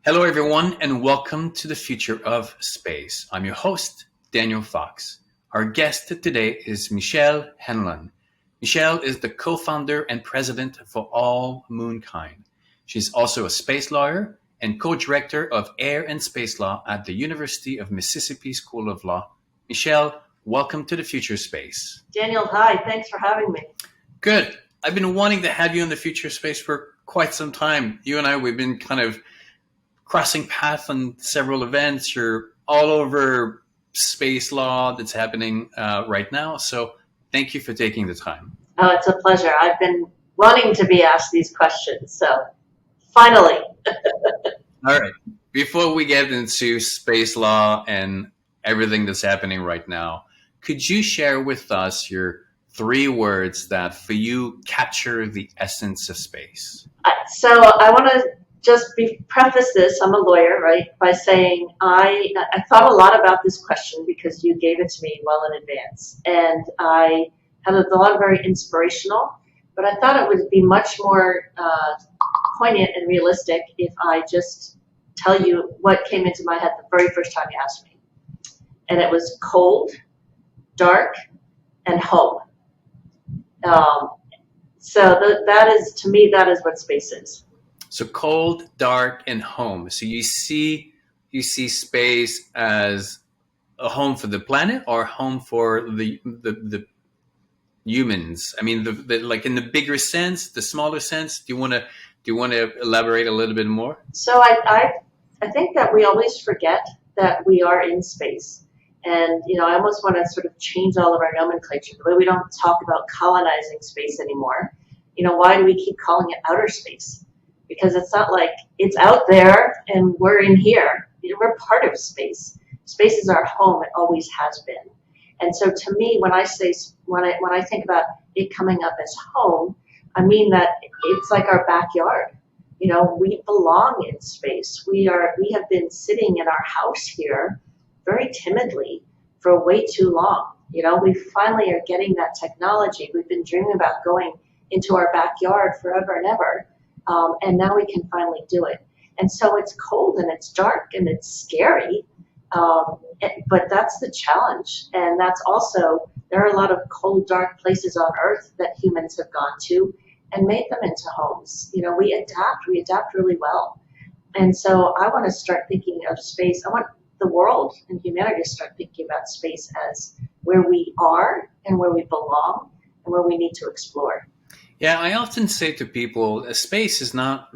Hello, everyone, and welcome to the future of space. I'm your host, Daniel Fox. Our guest today is Michelle Hanlon. Michelle is the co-founder and president for All Moonkind. She's also a space lawyer and co-director of Air and Space Law at the University of Mississippi School of Law. Michelle, welcome to the future space. Daniel, hi. Thanks for having me. Good. I've been wanting to have you in the future space for quite some time. You and I, we've been kind of crossing paths on several events. You're all over space law that's happening right now. So thank you for taking the time. Oh, it's a pleasure. I've been wanting to be asked these questions. So finally. All right. Before we get into space law and everything that's happening right now, could you share with us your 3 words that for you capture the essence of space? So I want to just preface this. I'm a lawyer, right, by saying I thought a lot about this question because you gave it to me well in advance. And I had a lot of very inspirational, but I thought it would be much more poignant and realistic if I just tell you what came into my head the very first time you asked me. And it was cold, dark, and home. So that is, to me, that is what space is. So cold, dark, and home. So you see space as a home for the planet or home for the humans. I mean, the like in the bigger sense, the smaller sense. Do you want to elaborate a little bit more? So I think that we always forget that we are in space. And, I almost want to sort of change all of our nomenclature. The way we don't talk about colonizing space anymore. Why do we keep calling it outer space? Because it's not like it's out there and we're in here. We're part of space. Space is our home. It always has been. And so to me, when I think about it coming up as home, I mean that it's like our backyard. We belong in space. We have been sitting in our house here very timidly for way too long. We finally are getting that technology. We've been dreaming about going into our backyard forever and ever. And now we can finally do it. And so it's cold and it's dark and it's scary, but that's the challenge. And that's also, there are a lot of cold, dark places on Earth that humans have gone to and made them into homes. We adapt really well. And so I want to start thinking of space. I want the world and humanity to start thinking about space as where we are and where we belong and where we need to explore. Yeah, I often say to people, space is not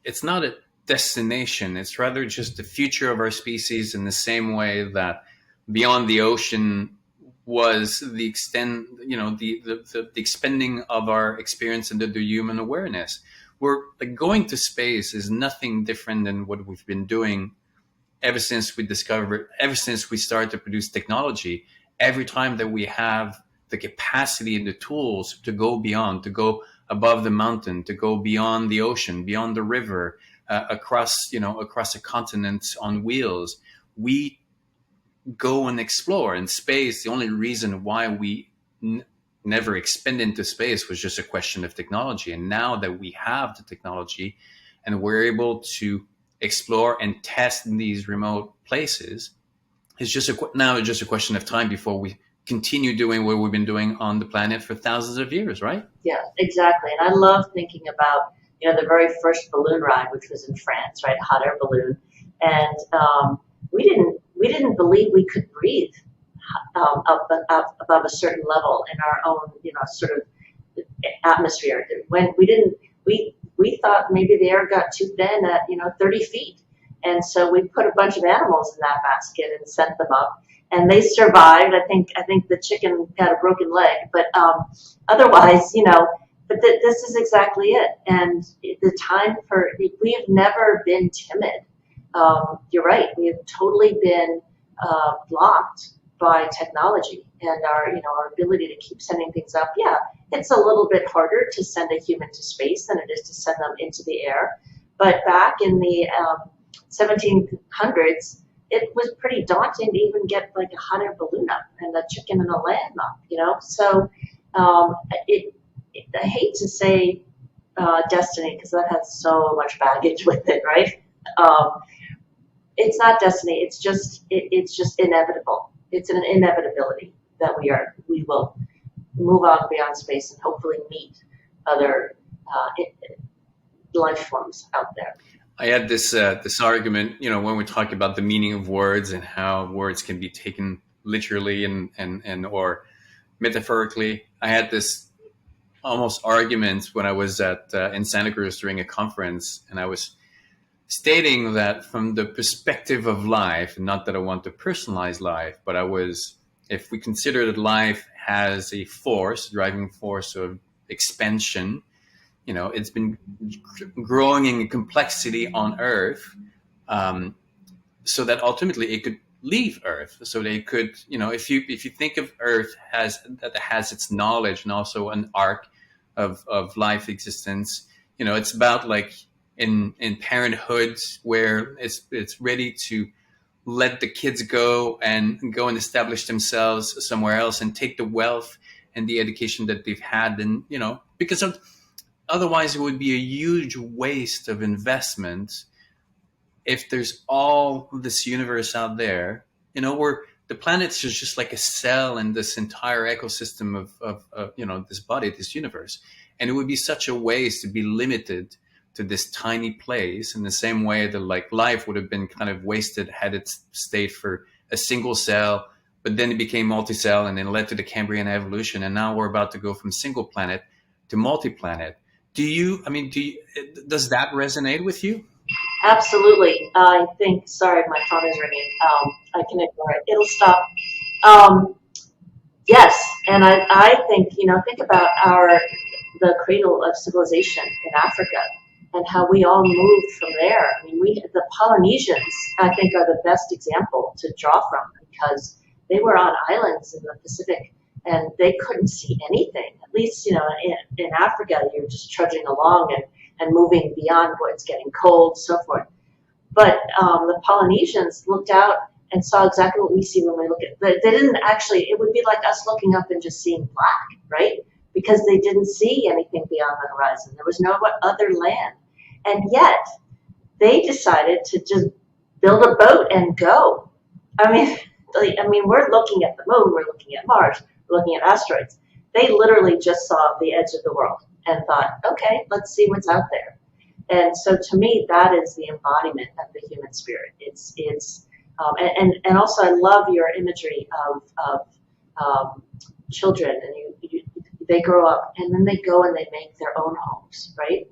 a destination. It's rather just the future of our species in the same way that beyond the ocean was the the expanding of our experience into the human awareness. We're like going to space is nothing different than what we've been doing ever since we started to produce technology. Every time that we have the capacity and the tools to go beyond, to go above the mountain, to go beyond the ocean, beyond the river, across a continent on wheels, we go and explore. In space, the only reason why we never expand into space was just a question of technology. And now that we have the technology and we're able to explore and test in these remote places, it's just a question of time before we continue doing what we've been doing on the planet for thousands of years, right? Yeah, exactly. And I love thinking about, the very first balloon ride, which was in France, right? Hot air balloon. And we didn't believe we could breathe up above a certain level in our own, sort of atmosphere. When we thought maybe the air got too thin at, 30 feet. And so we put a bunch of animals in that basket and sent them up. And they survived. I think the chicken got a broken leg, but otherwise, this is exactly it. And the time we have never been timid. You're right. We have totally been blocked by technology and our ability to keep sending things up. Yeah, it's a little bit harder to send a human to space than it is to send them into the air. But back in the 1700s, it was pretty daunting to even get like a hot air balloon up and a chicken and a lamb up, So I hate to say destiny because that has so much baggage with it, right? Um, it's not destiny. It's just inevitable. It's an inevitability that we will move on beyond space and hopefully meet other life forms out there. I had this argument, when we talk about the meaning of words and how words can be taken literally and or metaphorically. I had this almost argument when I was at in Santa Cruz during a conference, and I was stating that from the perspective of life, not that I want to personalize life, but if we consider that life has a force, driving force of expansion, it's been growing in complexity on Earth, um, so that ultimately it could leave Earth. So they could, if you think of Earth that has its knowledge and also an arc of life existence, it's about like in parenthood where it's ready to let the kids go and establish themselves somewhere else and take the wealth and the education that they've had, and because otherwise it would be a huge waste of investment if there's all this universe out there, where the planet's just like a cell in this entire ecosystem of this body, this universe. And it would be such a waste to be limited to this tiny place in the same way that like life would have been kind of wasted had it stayed for a single cell, but then it became multi-cell and then led to the Cambrian evolution. And now we're about to go from single planet to multi-planet. Does that resonate with you? Absolutely. I think, sorry, my phone is ringing. I can ignore it. It'll stop. Um, yes. And I think, think about the cradle of civilization in Africa and how we all moved from there. I mean, the Polynesians, I think, are the best example to draw from because they were on islands in the Pacific and they couldn't see anything. At least, in Africa, you're just trudging along and moving beyond what's getting cold, so forth. But the Polynesians looked out and saw exactly what we see when we look at. They didn't actually. It would be like us looking up and just seeing black, right? Because they didn't see anything beyond the horizon. There was no other land, and yet they decided to just build a boat and go. I mean, we're looking at the moon, we're looking at Mars, we're looking at asteroids. They literally just saw the edge of the world and thought, okay, let's see what's out there. And so to me, that is the embodiment of the human spirit. And also I love your imagery of children, and they grow up and then they go and they make their own homes, right?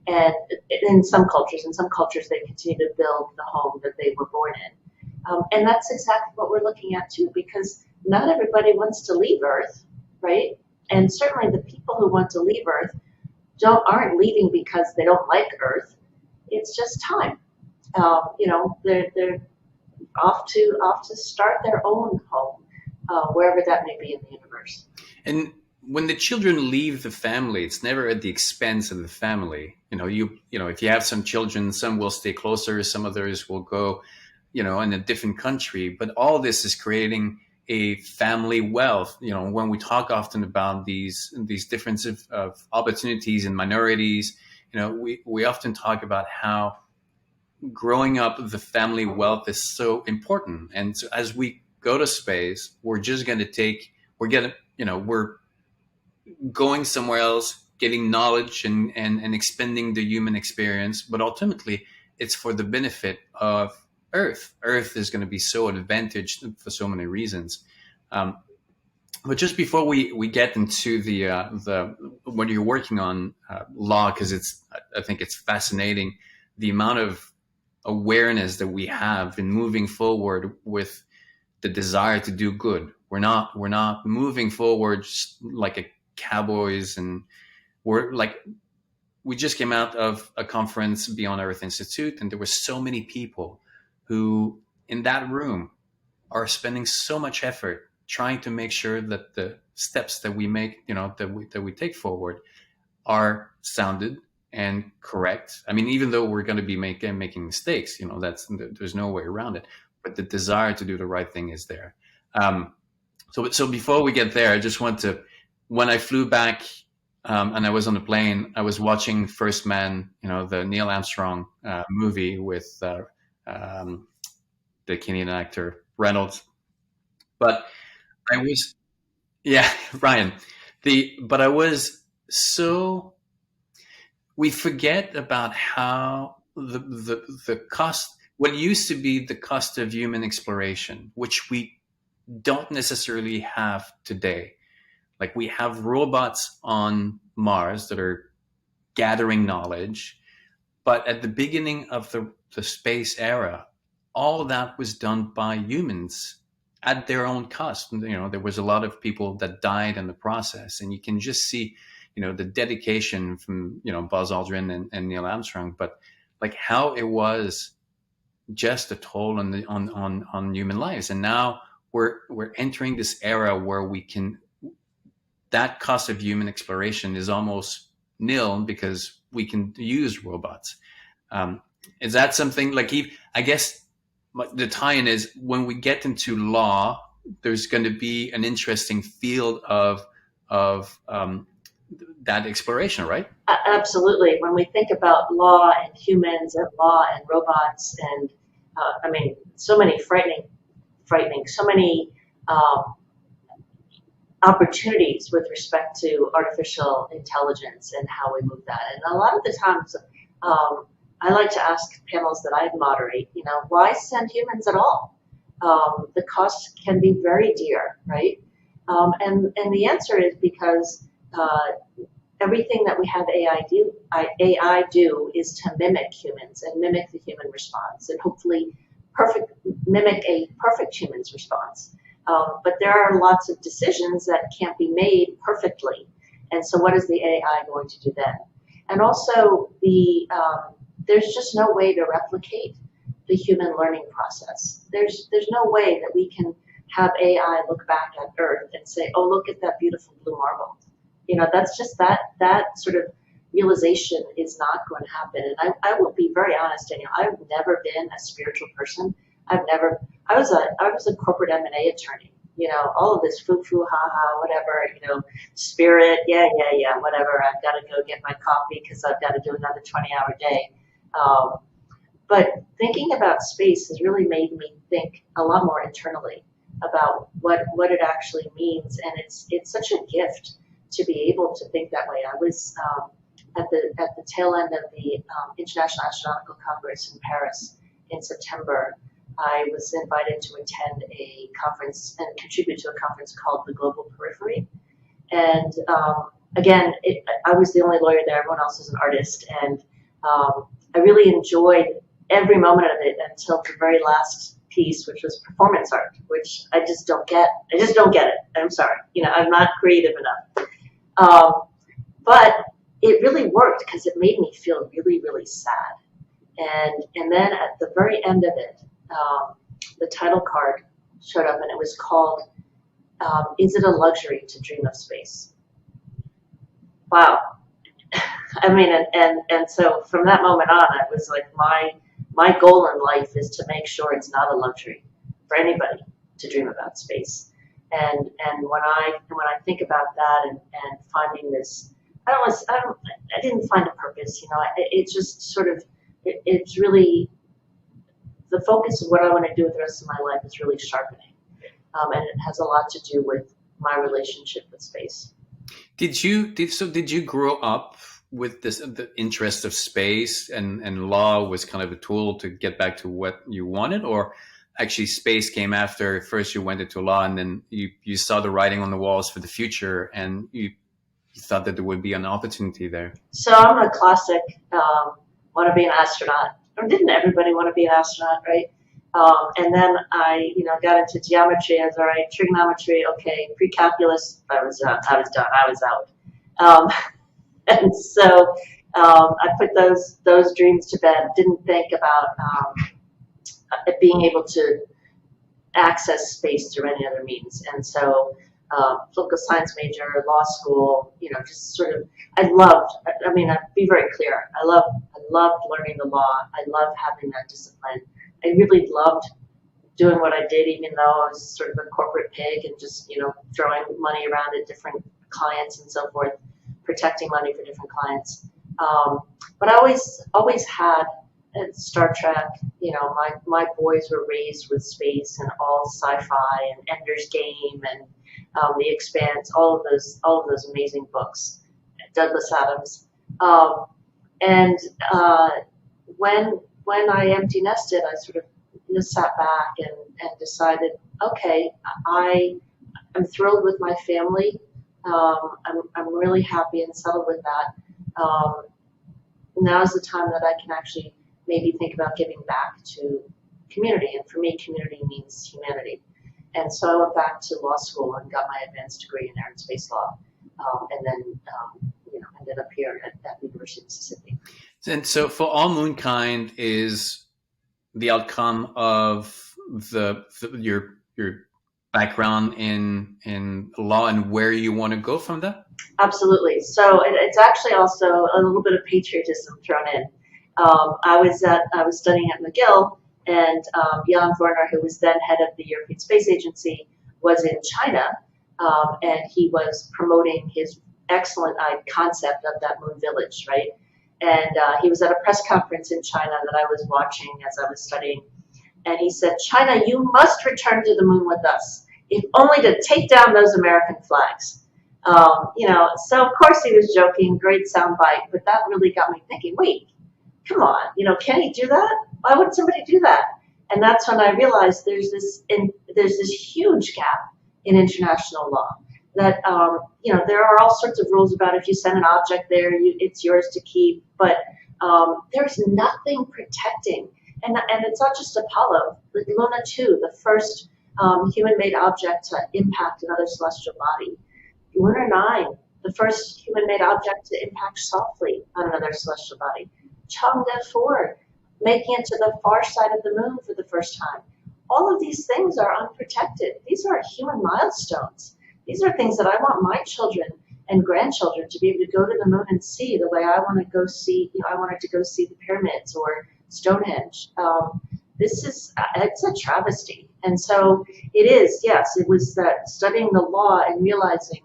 And in some cultures they continue to build the home that they were born in. And that's exactly what we're looking at too, because not everybody wants to leave Earth, right? And certainly the people who want to leave Earth aren't leaving because they don't like Earth. It's just time. They're off to start their own home, wherever that may be in the universe. And when the children leave the family, it's never at the expense of the family. If you have some children, some will stay closer, some others will go, in a different country. But all this is creating a family wealth. When we talk often about these differences of opportunities in minorities, we often talk about how growing up the family wealth is so important. And so as we go to space, we're going somewhere else, getting knowledge and expanding the human experience. But ultimately, it's for the benefit of Earth. Earth is going to be so advantaged for so many reasons. But just before we get into the what you're working on, law, because I think it's fascinating the amount of awareness that we have in moving forward with the desire to do good. We're not moving forward just like a cowboys, and we just came out of a conference, Beyond Earth Institute, and there were so many people who in that room are spending so much effort trying to make sure that the steps that we make, that we take forward are sounded and correct. I mean, even though we're going to be making mistakes, there's no way around it, but the desire to do the right thing is there. So before we get there, I just want to, when I flew back and I was on the plane. I was watching First Man, the Neil Armstrong movie with um, the Canadian actor Reynolds. But I was, yeah, Ryan. But I was so we forget about how the cost, what used to be the cost of human exploration, which we don't necessarily have today. Like we have robots on Mars that are gathering knowledge, but at the beginning of the space era, all that was done by humans at their own cost. There was a lot of people that died in the process, and you can just see, the dedication from, Buzz Aldrin and Neil Armstrong, but like how it was just a toll on human lives. And now we're entering this era where that cost of human exploration is almost nil because we can use robots. Um, is that something like I guess the tie-in is when we get into law, there's going to be an interesting field of that exploration, right? Absolutely. When we think about law and humans and law and robots and I mean, so many frightening, so many opportunities with respect to artificial intelligence and how we move that. And a lot of the times, I like to ask panels that I moderate, why send humans at all? The cost can be very dear, right? And the answer is because everything that we have AI do is to mimic humans and mimic the human response and hopefully mimic a perfect human's response. But there are lots of decisions that can't be made perfectly. And so what is the AI going to do then? And also there's just no way to replicate the human learning process. There's no way that we can have AI look back at Earth and say, oh, look at that beautiful blue marble. That's just that sort of realization is not going to happen. And I will be very honest, Daniel, I've never been a spiritual person. I was a corporate M&A attorney, all of this foo-foo, ha-ha, whatever, spirit, yeah, whatever. I've got to go get my coffee because I've got to do another 20-hour day. But thinking about space has really made me think a lot more internally about what it actually means. And it's such a gift to be able to think that way. I was at the tail end of the International Astronautical Congress in Paris in September. I was invited to attend a conference and contribute to a conference called the Global Periphery. And again, I was the only lawyer there. Everyone else was an artist. And I really enjoyed every moment of it until the very last piece, which was performance art, which I just don't get. I just don't get it. I'm sorry. I'm not creative enough. But it really worked because it made me feel really, really sad. And then at the very end of it, the title card showed up and it was called, Is It a Luxury to Dream of Space? Wow. I mean, and so from that moment on, I was like, my goal in life is to make sure it's not a luxury for anybody to dream about space. And when I think about that and finding this, I didn't find a purpose, it's just sort of, it's really, the focus of what I want to do with the rest of my life is really sharpening. And it has a lot to do with my relationship with space. Did you grow up with the interest of space and law was kind of a tool to get back to what you wanted, or actually space came after? First you went into law and then you saw the writing on the walls for the future and you thought that there would be an opportunity there? So I'm a classic want to be an astronaut. Or didn't everybody want to be an astronaut, right? And then I, got into geometry. I was all right, trigonometry, okay, pre-calculus. I was done. I was out. And so I put those dreams to bed. Didn't think about being able to access space through any other means. And so political science major, law school, just sort of, I'd be very clear. I loved learning the law. I loved having that discipline. I really loved doing what I did, even though I was sort of a corporate pig and just, throwing money around at different clients and so forth. protecting money for different clients. But I always had Star Trek. You know, my boys were raised with space and all sci-fi and Ender's Game and The Expanse, all of those amazing books. Douglas Adams. And when I empty nested, I sort of just sat back and decided, okay, I'm thrilled with my family. I'm really happy and settled with that. Now is the time that I can actually maybe think about giving back to community. And for me, community means humanity. And so I went back to law school and got my advanced degree in air and space law, and then ended up here at the University of Mississippi. And so, for All Moonkind is the outcome of your background in law and where you want to go from there? Absolutely. So it's actually also a little bit of patriotism thrown in. I was studying at McGill, and Jan Werner, who was then head of the European Space Agency, was in China, and he was promoting his excellent concept of that moon village, right? And he was at a press conference in China that I was watching as I was studying, and he said, "China, you must return to the moon with us, if only to take down those American flags." So of course he was joking, great soundbite, but that really got me thinking, wait, come on, can he do that? Why would somebody do that? And that's when I realized there's this huge gap in international law. That there are all sorts of rules about if you send an object there, it's yours to keep, but there's nothing protecting. And it's not just Apollo, like Luna 2, the first human-made object to impact another celestial body. Lunar 9, the first human-made object to impact softly on another celestial body. Chang'e 4, making it to the far side of the moon for the first time. All of these things are unprotected. These are human milestones. These are things that I want my children and grandchildren to be able to go to the moon and see the way I want to go see, I wanted to go see the pyramids or Stonehenge. It's a travesty. And so it is, yes, it was that studying the law and realizing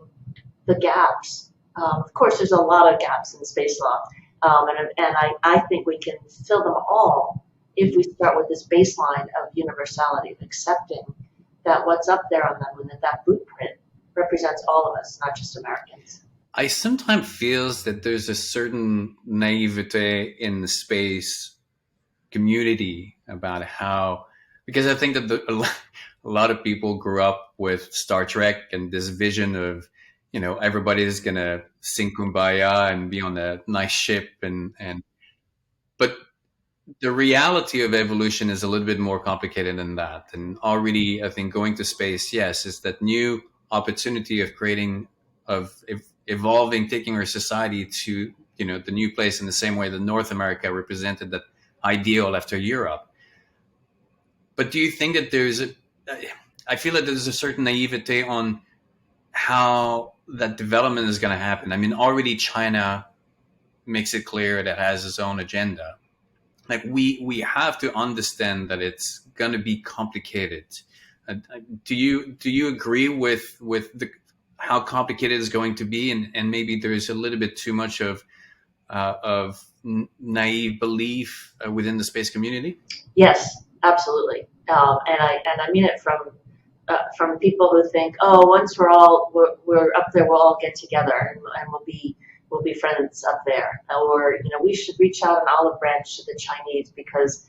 the gaps. Of course, there's a lot of gaps in space law. And I think we can fill them all if we start with this baseline of universality, of accepting that what's up there on the moon, that blueprint represents all of us, not just Americans. I sometimes feel that there's a certain naivete in the space community about how, because I think that a lot of people grew up with Star Trek and this vision of, everybody's going to sing Kumbaya and be on a nice ship. But the reality of evolution is a little bit more complicated than that. And already, I think going to space, yes, is that new opportunity of evolving, taking our society to, the new place in the same way that North America represented that ideal after Europe. But do you think that I feel that there's a certain naivete on how that development is going to happen. I mean, already China makes it clear that it has its own agenda. Like we have to understand that it's going to be complicated. Do you agree with how complicated it's going to be, and maybe there's a little bit too much of naive belief within the space community? Yes, absolutely, and I mean it from people who think, oh, once we're up there, we'll all get together and we'll be friends up there, or we should reach out an olive branch to the Chinese because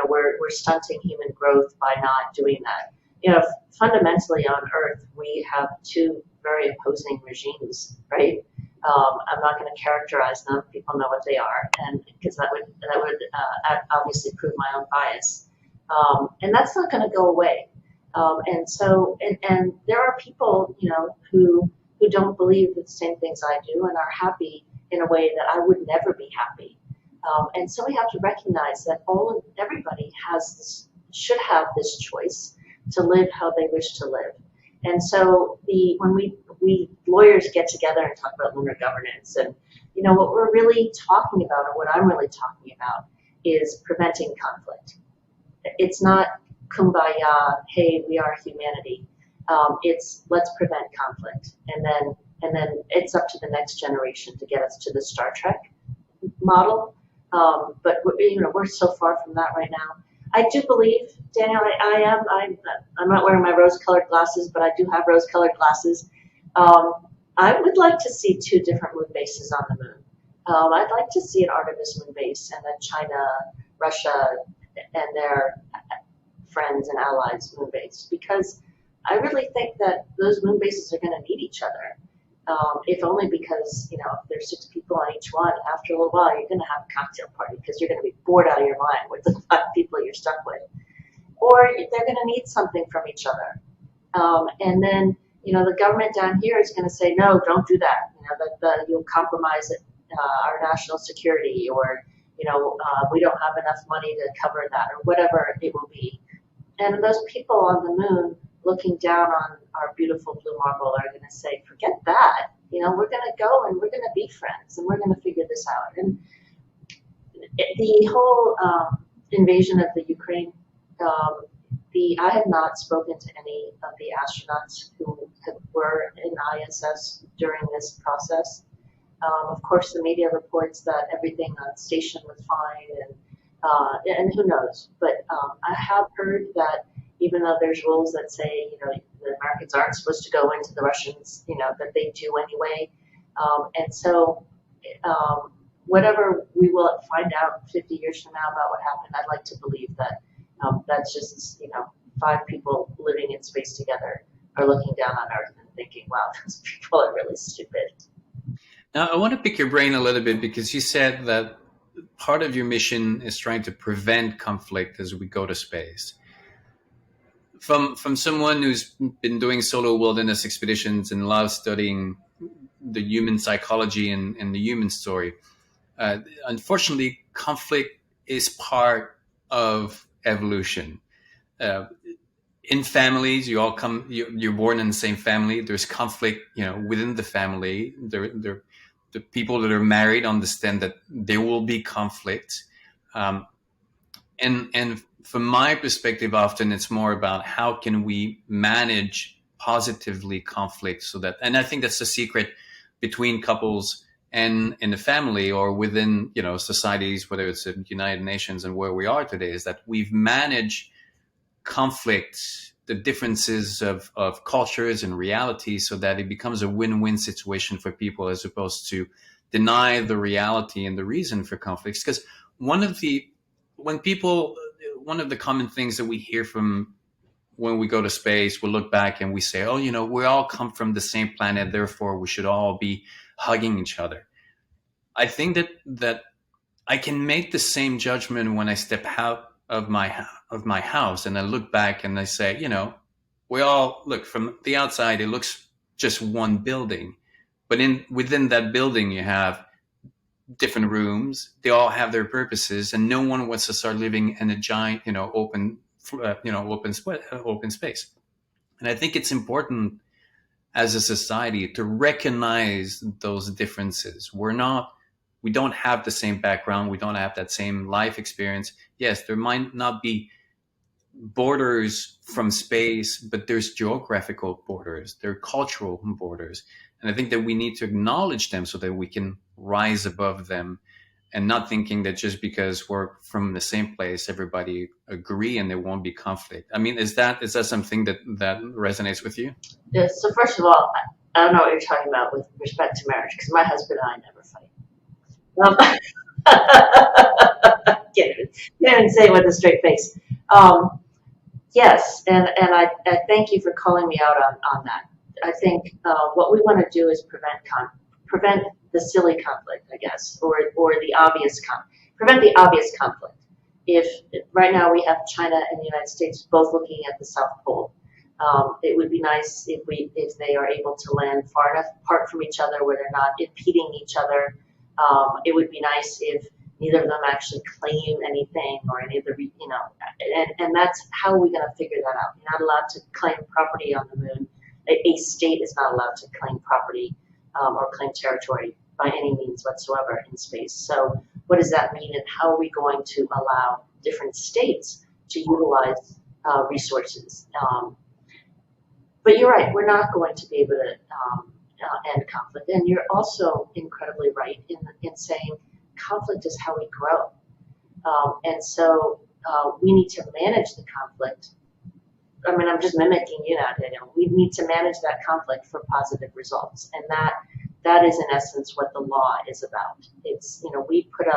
we're stunting human growth by not doing that. Fundamentally on Earth we have two very opposing regimes, right? I'm not going to characterize them. People know what they are, and because that would obviously prove my own bias, and that's not going to go away. And there are people, who don't believe the same things I do and are happy in a way that I would never be happy. And so we have to recognize that everybody should have this choice to live how they wish to live. And so when we lawyers get together and talk about lunar governance, and what we're really talking about, or what I'm really talking about, is preventing conflict. It's not kumbaya, hey, we are humanity. It's let's prevent conflict, and then and then it's up to the next generation to get us to the Star Trek model. But we're so far from that right now. I do believe, Daniel, I'm not wearing my rose-colored glasses, but I do have rose-colored glasses. I would like to see 2 different moon bases on the moon. I'd like to see an Artemis moon base and then China, Russia, and their friends and allies moon base, because I really think that those moon bases are going to need each other. If only because, if there's 6 people on each one, after a little while, you're going to have a cocktail party because you're going to be bored out of your mind with the 5 people you're stuck with. Or they're going to need something from each other. And then, the government down here is going to say, no, don't do that. That you'll compromise our national security, or, we don't have enough money to cover that, or whatever it will be. And those people on the moon looking down on our beautiful blue marble are going to say, forget that. We're going to go and we're going to be friends and we're going to figure this out. And the whole invasion of the Ukraine, I have not spoken to any of the astronauts who were in ISS during this process. Of course, the media reports that everything on station was fine, and who knows. But I have heard that even though there's rules that say, the Americans aren't supposed to go into the Russians, that they do anyway. And so whatever we will find out 50 years from now about what happened, I'd like to believe that that's just, 5 people living in space together are looking down on Earth and thinking, wow, those people are really stupid. Now, I want to pick your brain a little bit, because you said that part of your mission is trying to prevent conflict as we go to space. From someone who's been doing solo wilderness expeditions and loves studying the human psychology and the human story, unfortunately, conflict is part of evolution. In families, you all come. You're born in the same family. There's conflict, within the family. The people that are married understand that there will be conflict, and from my perspective, often it's more about how can we manage positively conflict, so that, and I think that's the secret between couples and in the family, or within societies, whether it's the United Nations and where we are today, is that we've managed conflict, the differences of cultures and realities, so that it becomes a win-win situation for people, as opposed to deny the reality and the reason for conflicts. Because one of the common things that we hear from when we go to space, we look back and we say, oh, we all come from the same planet, therefore we should all be hugging each other. I think that I can make the same judgment when I step out of my house and I look back and I say, we all look from the outside, it looks just one building, but within that building you have different rooms. They all have their purposes, and no one wants to start living in a giant, open space. And I think it's important as a society to recognize those differences. We don't have the same background. We don't have that same life experience. Yes, there might not be borders from space, but there's geographical borders, there are cultural borders. And I think that we need to acknowledge them so that we can rise above them, and not thinking that just because we're from the same place, everybody agree and there won't be conflict. I mean, is that something that resonates with you? Yes. So first of all, I don't know what you're talking about with respect to marriage, because my husband and I never fight. Can't even say it with a straight face. Yes, and I thank you for calling me out on that. I think what we want to do is prevent the silly conflict, I guess, or the obvious prevent the obvious conflict. If right now we have China and the United States both looking at the South Pole, it would be nice if they are able to land far enough apart from each other where they're not impeding each other. It would be nice if neither of them actually claim anything, or any of the, and that's how are we going to figure that out? You're not allowed to claim property on the moon. A state is not allowed to claim property or claim territory by any means whatsoever in space. So what does that mean, and how are we going to allow different states to utilize resources? But you're right, we're not going to be able to and conflict. And you're also incredibly right in saying conflict is how we grow. And so we need to manage the conflict. I mean, I'm just mimicking you now, Daniel. We need to manage that conflict for positive results. And that is in essence what the law is about. It's, we put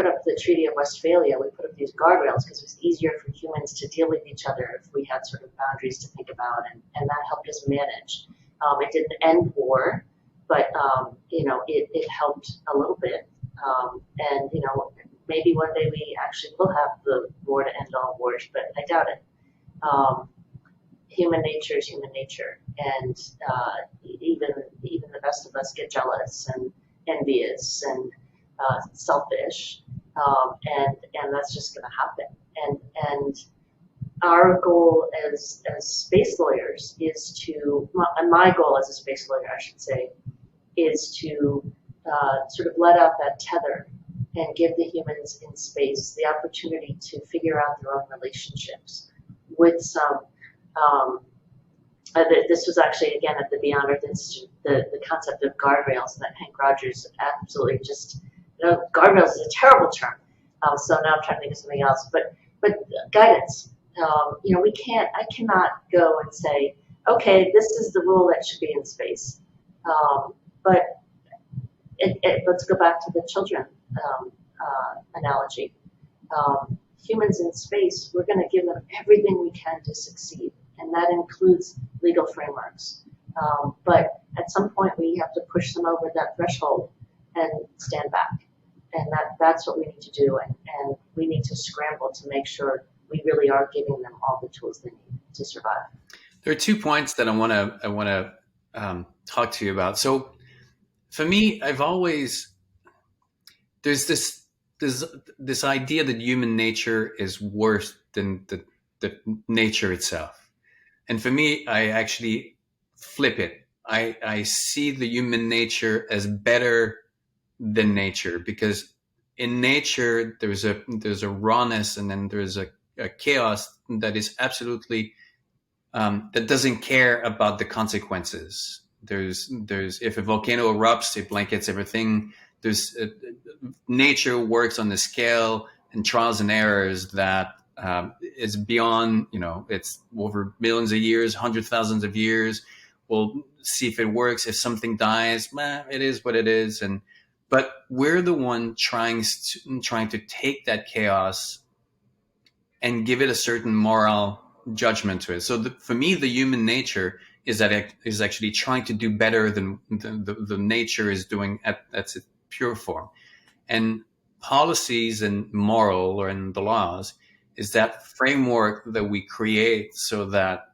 up the Treaty of Westphalia, we put up these guardrails because it was easier for humans to deal with each other if we had sort of boundaries to think about, and that helped us manage. It didn't end war, but it helped a little bit. And maybe one day we actually will have the war to end all wars, but I doubt it. Human nature is human nature, and even the best of us get jealous and envious and selfish, and that's just going to happen. And our goal as space lawyers is to, my goal as a space lawyer, I should say, is to sort of let out that tether and give the humans in space the opportunity to figure out their own relationships with some. This was actually, again, at the Beyond Earth Institute, the concept of guardrails that Hank Rogers absolutely just, guardrails is a terrible term. So now I'm trying to think of something else, but guidance. I cannot go and say, okay, this is the rule that should be in space. But let's go back to the children analogy. Humans in space, we're going to give them everything we can to succeed, and that includes legal frameworks. But at some point, we have to push them over that threshold and stand back. And that's what we need to do, and we need to scramble to make sure we really are giving them all the tools they need to survive. There are 2 points that I want to talk to you about. So, for me, there's this idea that human nature is worse than the nature itself, and for me, I actually flip it. I see the human nature as better than nature, because in nature there's a rawness, and then there's a chaos that is absolutely that doesn't care about the consequences. There's if a volcano erupts, it blankets everything. There's nature works on the scale and trials and errors that is beyond, it's over millions of years, hundreds of thousands of years. We'll see if it works. If something dies, it is what it is. But we're the one trying to take that chaos and give it a certain moral judgment to it. So for me, the human nature is that it is actually trying to do better than the nature is doing that's its pure form. And policies and moral, or in the laws, is that framework that we create so that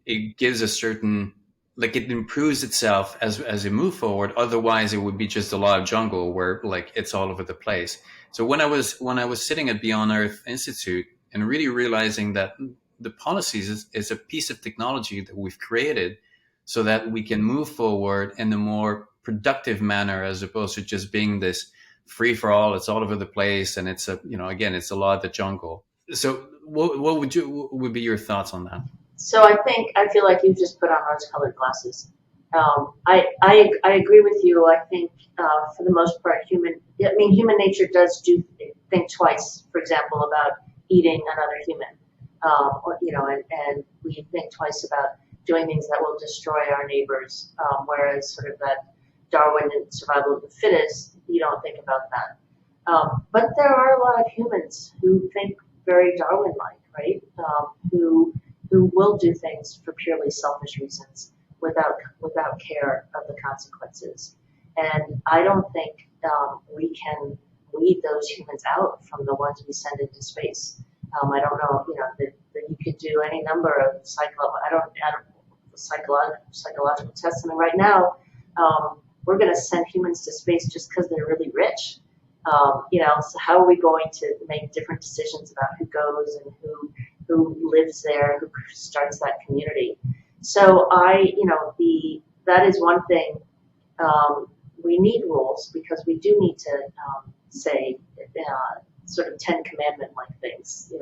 it gives a certain, like, it improves itself as we move forward. Otherwise, it would be just a law of jungle where, like, it's all over the place. So when I was sitting at Beyond Earth Institute and really realizing that the policies is a piece of technology that we've created so that we can move forward in a more productive manner, as opposed to just being this free for all. It's all over the place, and it's again, it's a law of the jungle. So what would be your thoughts on that? So I feel like you've just put on rose-colored glasses. I agree with you. I think for the most part, human nature does think twice, for example, about eating another human, and we think twice about doing things that will destroy our neighbors, whereas sort of that Darwin and survival of the fittest, you don't think about that. But there are a lot of humans who think very Darwin-like, right? Who will do things for purely selfish reasons without care of the consequences. And I don't think we can weed those humans out from the ones we send into space. I don't know, that you could do any number of psychological tests. I mean, right now, we're going to send humans to space just because they're really rich. So how are we going to make different decisions about who goes and who lives there, who starts that community? So that is one thing. We need rules because we do need to say sort of 10 commandment like things.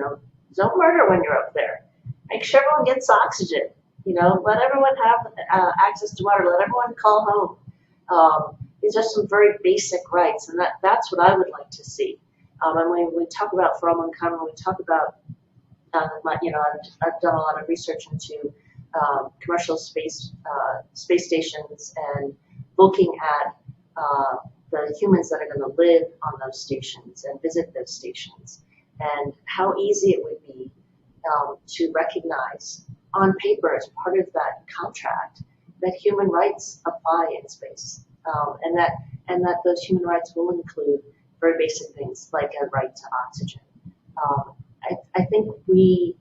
Don't murder when you're up there. Make sure everyone gets oxygen. Let everyone have access to water. Let everyone call home. These are some very basic rights, and that's what I would like to see. And when we talk about For All Moonkind, when we talk about, I've done a lot of research into commercial space stations and looking at the humans that are going to live on those stations and visit those stations, and how easy it would be to recognize on paper as part of that contract that human rights apply in space, and that those human rights will include very basic things like a right to oxygen. I think we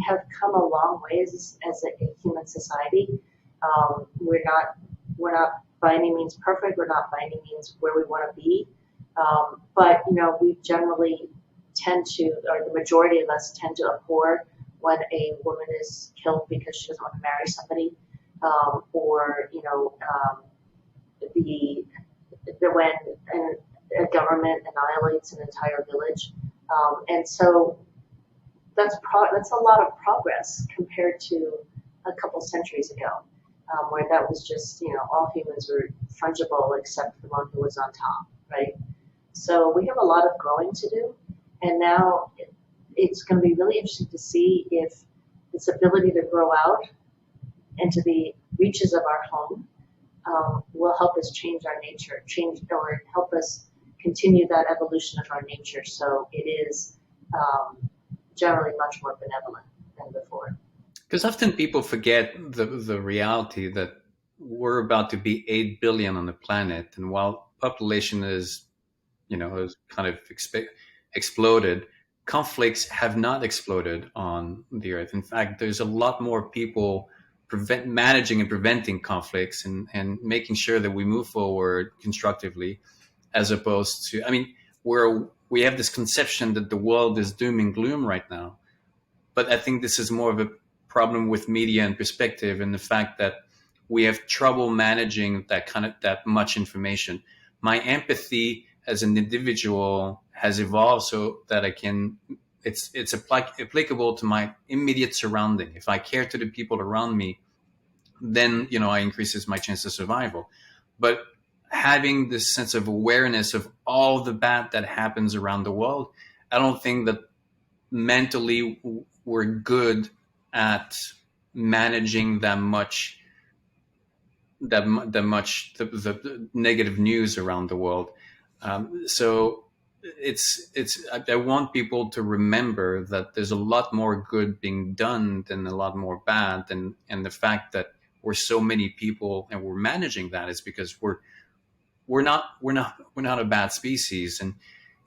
have come a long way as a human society. We're not by any means perfect. We're not by any means where we want to be. But we generally tend to, or the majority of us tend to abhor when a woman is killed because she doesn't want to marry somebody, or when a government annihilates an entire village, and so that's a lot of progress compared to a couple centuries ago, where that was just all humans were fungible except the one who was on top, right? So we have a lot of growing to do, and now it's going to be really interesting to see if this ability to grow out into the reaches of our home will help us change our nature, or help us continue that evolution of our nature, so it is generally much more benevolent than before. Because often people forget the reality that we're about to be 8 billion on the planet, and while population has kind of exploded, conflicts have not exploded on the Earth. In fact, there's a lot more people managing and preventing conflicts and making sure that we move forward constructively, as opposed to, we have this conception that the world is doom and gloom right now. But I think this is more of a problem with media and perspective, and the fact that we have trouble managing that much information. My empathy as an individual has evolved so that it's applicable to my immediate surrounding. If I care to the people around me, then I increases my chance of survival. But having this sense of awareness of all the bad that happens around the world, I don't think that mentally we're good at managing the negative news around the world. So I want people to remember that there's a lot more good being done than a lot more bad, and the fact that we're so many people and we're managing that is because we're not a bad species. And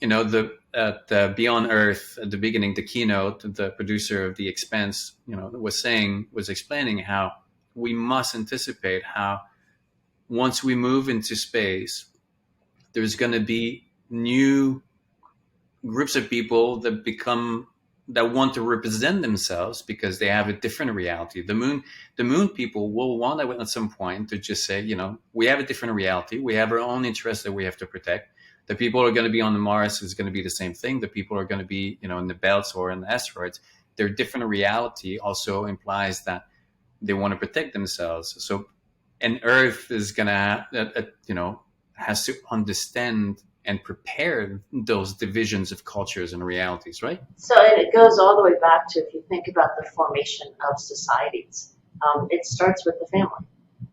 the Beyond Earth at the beginning, the keynote, the producer of The Expanse, was explaining how we must anticipate how once we move into space, there's going to be new groups of people that want to represent themselves because they have a different reality. The moon people will want at some point to just say, we have a different reality. We have our own interests that we have to protect. The people who are going to be on the Mars is going to be the same thing. The people who are going to be, in the belts or in the asteroids, their different reality also implies that they want to protect themselves. So, and Earth is going to, has to understand and prepare those divisions of cultures and realities, right? So, and it goes all the way back to, if you think about the formation of societies, it starts with the family.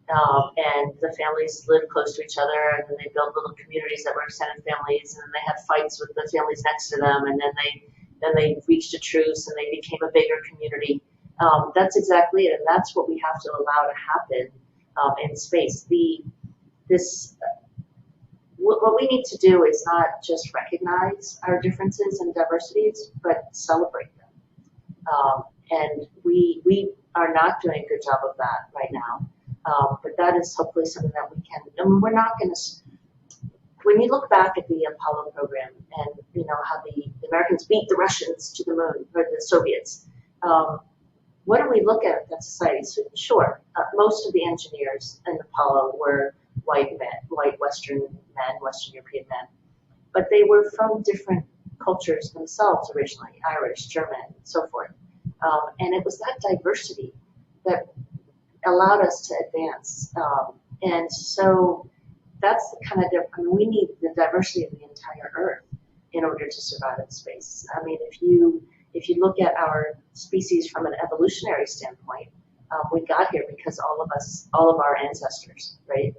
And the families live close to each other, and then they build little communities that were extended families, and then they had fights with the families next to them, and then they reached a truce, and they became a bigger community. That's exactly it, and that's what we have to allow to happen in space. What we need to do is not just recognize our differences and diversities, but celebrate them. And we are not doing a good job of that right now. But that is hopefully something that we can. And we're not going to. When you look back at the Apollo program and how the Americans beat the Russians to the moon, or the Soviets, what do we look at that society? So, sure, most of the engineers in Apollo were white Western men, Western European men, but they were from different cultures themselves originally, Irish, German, and so forth. And it was that diversity that allowed us to advance. And so that's the kind of difference. I mean, we need the diversity of the entire Earth in order to survive in space. I mean, if you look at our species from an evolutionary standpoint, we got here because all of our ancestors, right?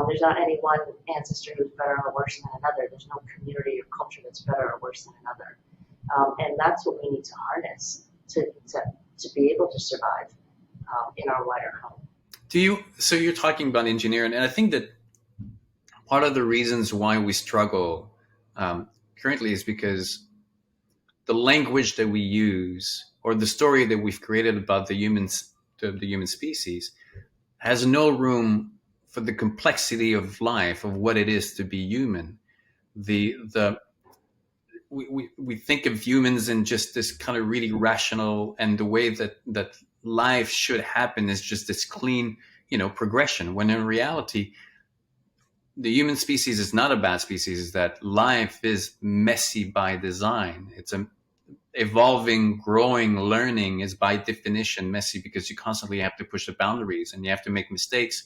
There's not any one ancestor who's better or worse than another. There's no community or culture that's better or worse than another. And that's what we need to harness to be able to survive in our wider home. So you're talking about engineering, and I think that part of the reasons why we struggle currently is because the language that we use, or the story that we've created about the human species, has no room for the complexity of life, of what it is to be human. We think of humans in just this kind of really rational, and the way that life should happen is just this clean, progression. When in reality, the human species is not a bad species. Is that life is messy by design. It's evolving, growing, learning is by definition messy, because you constantly have to push the boundaries and you have to make mistakes.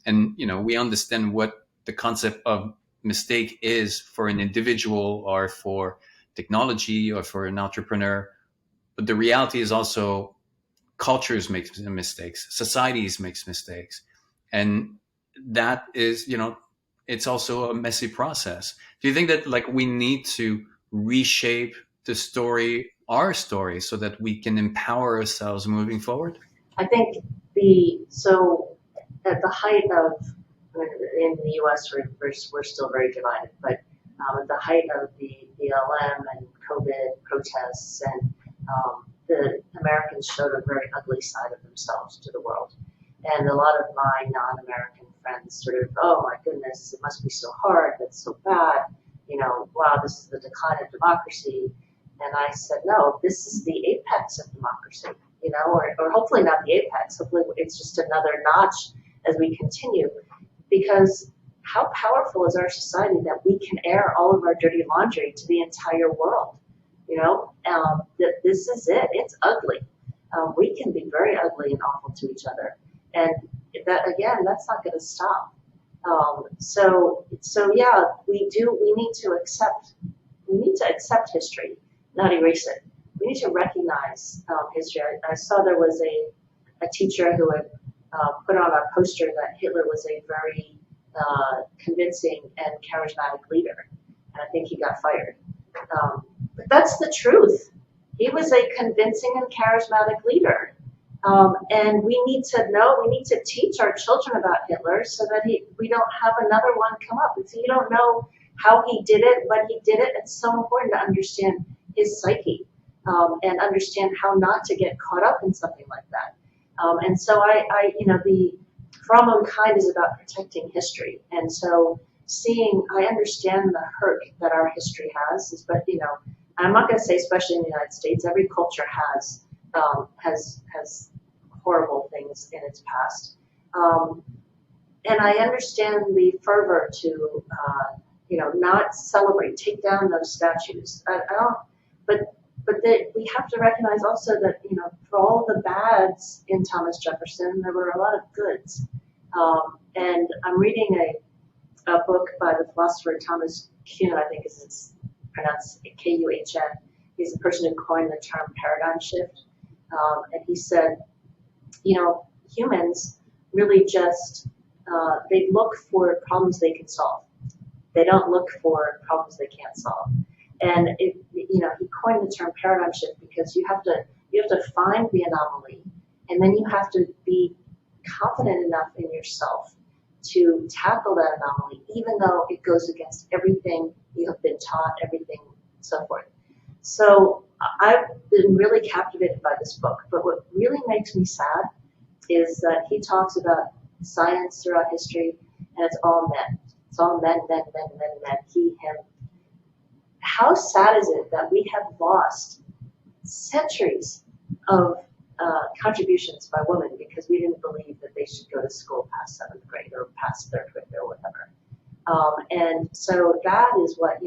And, we understand what the concept of mistake is for an individual or for technology or for an entrepreneur. But the reality is also cultures make mistakes, societies make mistakes. And that is, it's also a messy process. Do you think that we need to reshape the story, our story, so that we can empower ourselves moving forward? I think at the height of, in the U.S., we're still very divided, but at the height of the BLM and COVID protests, and the Americans showed a very ugly side of themselves to the world. And a lot of my non-American friends sort of, oh my goodness, it must be so hard, that's so bad, wow, this is the decline of democracy. And I said, no, this is the apex of democracy, or hopefully not the apex, hopefully it's just another notch as we continue. Because how powerful is our society that we can air all of our dirty laundry to the entire world? That this is it. It's ugly. We can be very ugly and awful to each other, and that's not going to stop. So yeah, we need to accept history, not erase it. We need to recognize history. I saw there was a teacher who had put on a poster that Hitler was a very convincing and charismatic leader, and I think he got fired. But that's the truth. He was a convincing and charismatic leader. And we need to teach our children about Hitler so that we don't have another one come up. If you don't know how he did it, when he did it, it's so important to understand his psyche and understand how not to get caught up in something like that. And so the For All Moonkind is about protecting history. And so I understand the hurt that our history has, but I'm not going to say especially in the United States, every culture has horrible things in its past. And I understand the fervor to, not celebrate, take down those statues. But we have to recognize also that, for all the bads in Thomas Jefferson, there were a lot of goods. And I'm reading a book by the philosopher Thomas Kuhn, I think it's pronounced Kuhn. He's the person who coined the term paradigm shift. And he said, humans really just, they look for problems they can solve. They don't look for problems they can't solve. And he coined the term paradigm shift because you have to find the anomaly, and then you have to be confident enough in yourself to tackle that anomaly, even though it goes against everything you have been taught, everything, so forth. So I've been really captivated by this book, but what really makes me sad is that he talks about science throughout history, and it's all men. It's all men, he, him. How sad is it that we have lost centuries of contributions by women because we didn't believe that they should go to school past 7th grade or past 3rd grade or whatever. And so that is what,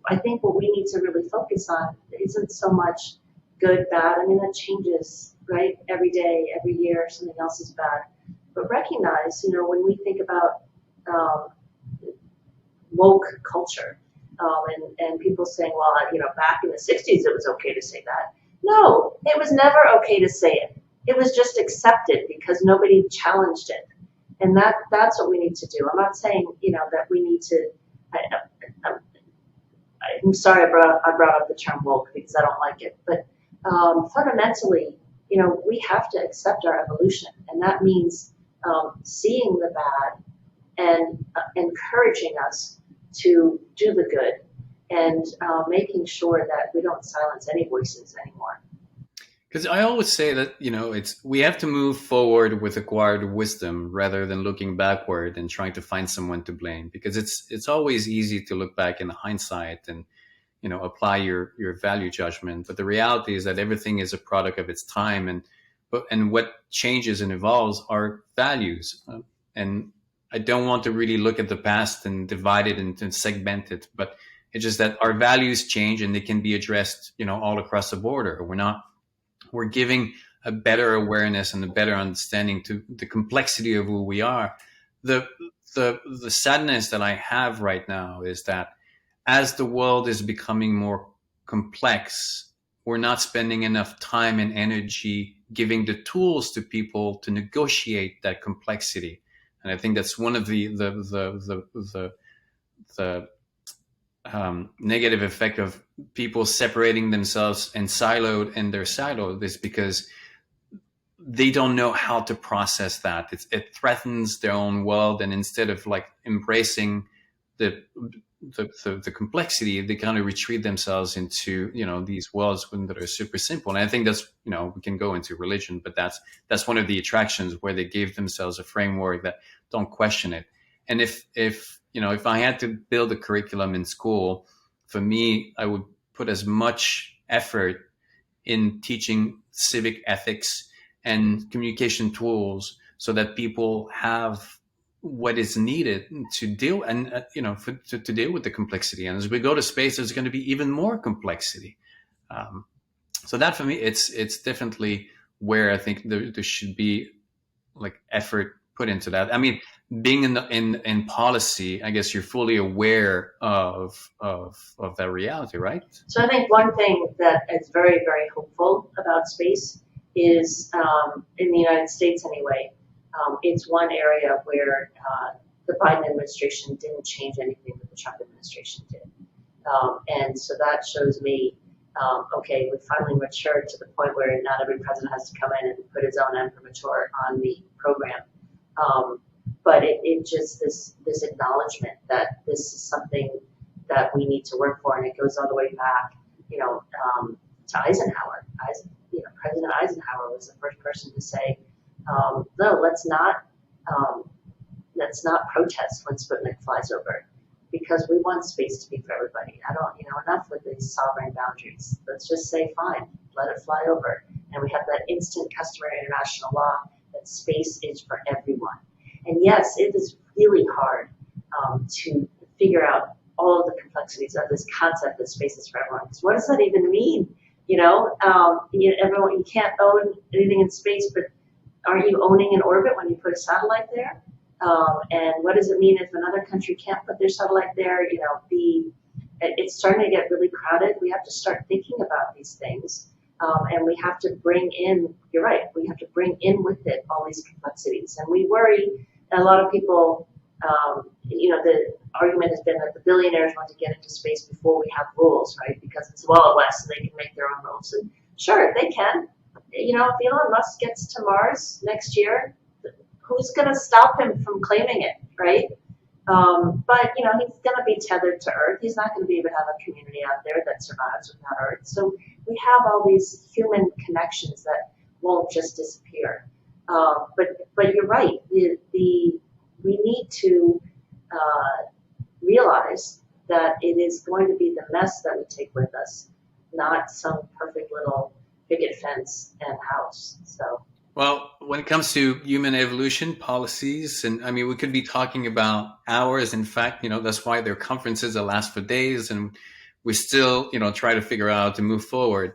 I think what we need to really focus on isn't so much good, bad. I mean, that changes right? Every day, every year, something else is bad. But recognize, when we think about um, woke culture, and people saying, well, back in the 60s, it was okay to say that. No, it was never okay to say it. It was just accepted because nobody challenged it. And that's what we need to do. I'm not saying, that we need to, I'm sorry I brought up the term woke because I don't like it, but fundamentally, we have to accept our evolution, and that means seeing the bad and encouraging us to do the good, and making sure that we don't silence any voices anymore. Because I always say that it's we have to move forward with acquired wisdom rather than looking backward and trying to find someone to blame. Because it's always easy to look back in hindsight and apply your value judgment. But the reality is that everything is a product of its time, and what changes and evolves are values. And I don't want to really look at the past and divide it and segment it, but it's just that our values change and they can be addressed, all across the border. We're giving a better awareness and a better understanding to the complexity of who we are. The the sadness that I have right now is that as the world is becoming more complex, we're not spending enough time and energy giving the tools to people to negotiate that complexity. And I think that's one of the negative effect of people separating themselves and siloed, and they're siloed, is because they don't know how to process that. It threatens their own world, and instead of like embracing the the complexity, they kind of retreat themselves into these worlds that are super simple. And I think that's we can go into religion, but that's one of the attractions where they gave themselves a framework that don't question it. And if I had to build a curriculum in school, for me, I would put as much effort in teaching civic ethics and communication tools so that people have what is needed to deal and to deal with the complexity. And as we go to space, there's going to be even more complexity. So that for me, it's definitely where I think there should be like effort put into that. I mean, being in policy, I guess you're fully aware of that reality, right? So I think one thing that is very, very hopeful about space is, in the United States anyway, it's one area where the Biden administration didn't change anything that the Trump administration did. And so that shows me, okay, we finally matured to the point where not every president has to come in and put his own imprimatur on the program. But it just this acknowledgement that this is something that we need to work for, and it goes all the way back, to Eisenhower. President Eisenhower was the first person to say, no, let's not protest when Sputnik flies over, because we want space to be for everybody. I don't, enough with these sovereign boundaries. Let's just say, fine, let it fly over. And we have that instant customary international law that space is for everyone. And yes, it is really hard to figure out all of the complexities of this concept that space is for everyone. Because what does that even mean? Everyone, you can't own anything in space, but aren't you owning an orbit when you put a satellite there? And what does it mean if another country can't put their satellite there? It's starting to get really crowded. We have to start thinking about these things. And we have to bring in, you're right, we have to bring in with it all these complexities. And we worry, and a lot of people, the argument has been that the billionaires want to get into space before we have rules, right? Because it's the Wild West and they can make their own rules. And sure, they can. If Elon Musk gets to Mars next year, who's going to stop him from claiming it, right? But he's going to be tethered to Earth. He's not going to be able to have a community out there that survives without Earth. So we have all these human connections that won't just disappear. But you're right. We need to realize that it is going to be the mess that we take with us, not some perfect little picket fence and house. So. Well, when it comes to human evolution policies, and I mean, we could be talking about hours. In fact, that's why there are conferences that last for days, and we still, try to figure out how to move forward.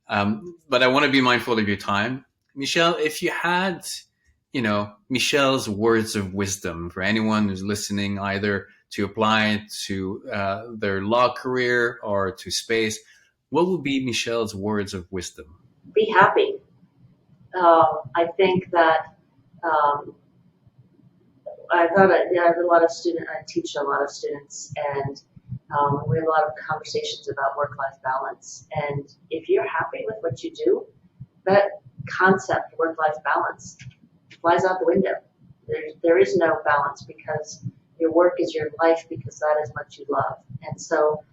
But I want to be mindful of your time. Michelle, if you had, Michelle's words of wisdom for anyone who's listening, either to apply it to their law career or to space, what would be Michelle's words of wisdom? Be happy. I think that um, I have a lot of I teach a lot of students, and we have a lot of conversations about work-life balance. And if you're happy with what you do, that concept, work-life balance, flies out the window. There is no balance because your work is your life because that is what you love. And so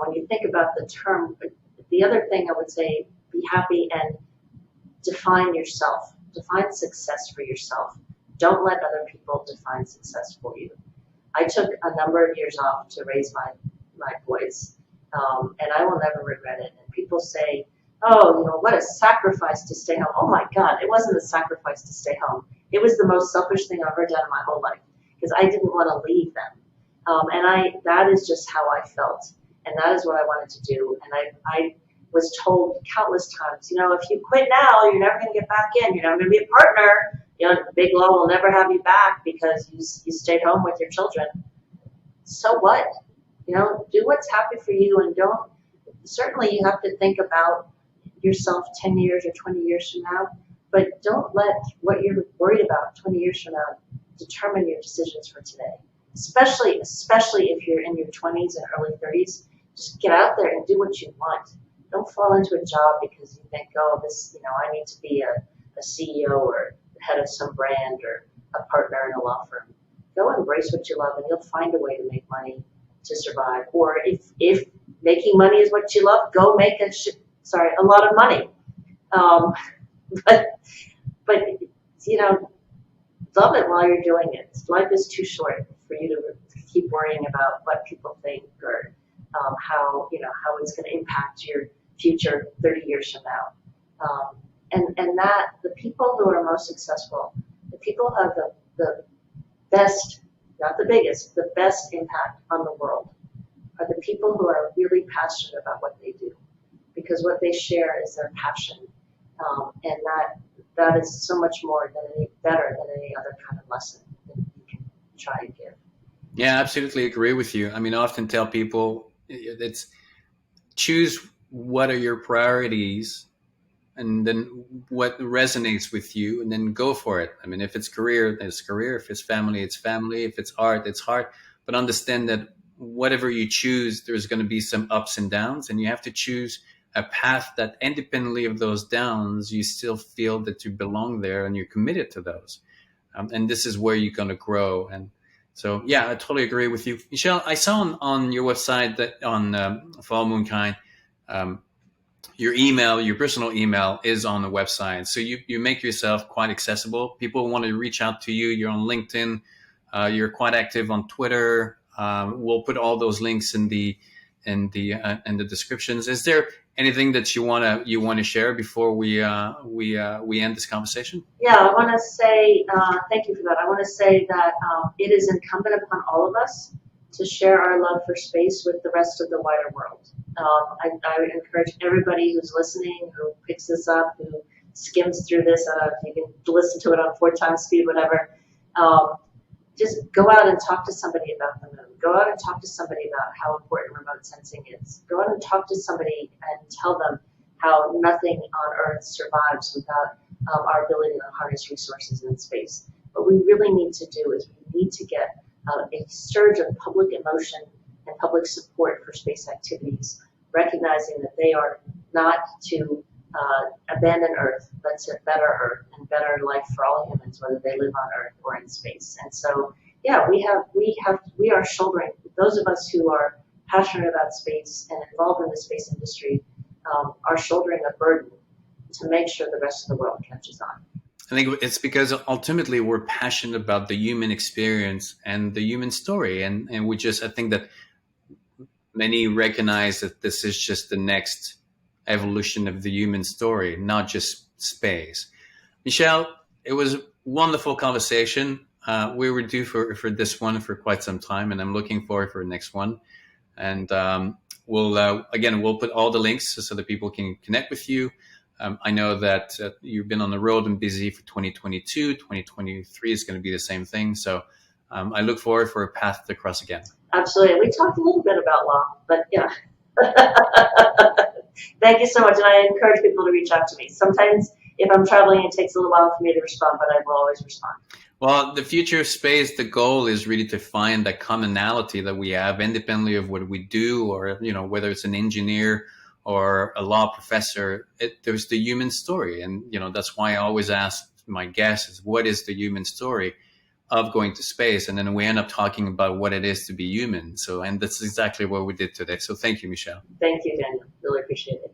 when you think about the term, the other thing I would say, be happy and define yourself. Define success for yourself. Don't let other people define success for you. I took a number of years off to raise my boys, and I will never regret it. And people say, oh, what a sacrifice to stay home. Oh my God, it wasn't a sacrifice to stay home. It was the most selfish thing I've ever done in my whole life because I didn't want to leave them. And that is just how I felt. And that is what I wanted to do. And I was told countless times, if you quit now, you're never going to get back in. You're never going to be a partner. Big law will never have you back because you stayed home with your children. So what? Do what's happy for you, and certainly you have to think about yourself 10 years or 20 years from now, but don't let what you're worried about 20 years from now determine your decisions for today. Especially if you're in your 20s and early 30s, just get out there and do what you want. Don't fall into a job because you think, oh, I need to be a CEO or the head of some brand or a partner in a law firm. Go embrace what you love, and you'll find a way to make money to survive. Or if making money is what you love, go make a lot of money. But love it while you're doing it. Life is too short for you to keep worrying about what people think or how it's going to impact your future 30 years from now. And that the people who are most successful, the people who have the best, not the biggest, the best impact on the world are the people who are really passionate about what they do, because what they share is their passion, and that is so much better than any other kind of lesson that you can try and give. Yeah, absolutely agree with you. I often tell people it's choose what are your priorities and then what resonates with you, and then go for it. If it's career, then it's career. If it's family, it's family. If it's art, it's art. But understand that whatever you choose, there's going to be some ups and downs, and you have to choose a path that independently of those downs, you still feel that you belong there and you're committed to those. And this is where you're going to grow. And so, yeah, I totally agree with you. Michelle, I saw on your website that for All Moonkind, your personal email is on the website. So you make yourself quite accessible. People want to reach out to you. You're on LinkedIn. You're quite active on Twitter. We'll put all those links in the descriptions. Is there anything that you want to share before we end this conversation? Yeah, I want to say thank you for that. I want to say that it is incumbent upon all of us to share our love for space with the rest of the wider world. I would encourage everybody who's listening, who picks this up, who skims through this, you can listen to it on 4 times speed, whatever. Just go out and talk to somebody about the moon. Go out and talk to somebody about how important remote sensing is. Go out and talk to somebody and tell them how nothing on Earth survives without our ability to harness resources in space. What we really need to do is we need to get a surge of public emotion and public support for space activities, recognizing that they are not to abandon Earth, but to better Earth and better life for all humans, whether they live on Earth or in space. And so, yeah, we are shouldering, those of us who are passionate about space and involved in the space industry are shouldering a burden to make sure the rest of the world catches on. I think it's because ultimately we're passionate about the human experience and the human story. And I think that many recognize that this is just the next evolution of the human story, not just space. Michelle, it was a wonderful conversation. We were due for this one for quite some time, and I'm looking forward for the next one. And we'll put all the links so that people can connect with you. I know that you've been on the road and busy for 2022. 2023 is going to be the same thing. So I look forward for a path to cross again. Absolutely. We talked a little bit about law, but yeah. Thank you so much. And I encourage people to reach out to me. Sometimes if I'm traveling, it takes a little while for me to respond, but I will always respond. Well, the future of space, the goal is really to find that commonality that we have independently of what we do, or, whether it's an engineer or a law professor. There's the human story. And, that's why I always ask my guests, what is the human story of going to space? And then we end up talking about what it is to be human. And that's exactly what we did today. So thank you, Michelle. Thank you, Daniel. Really appreciate it.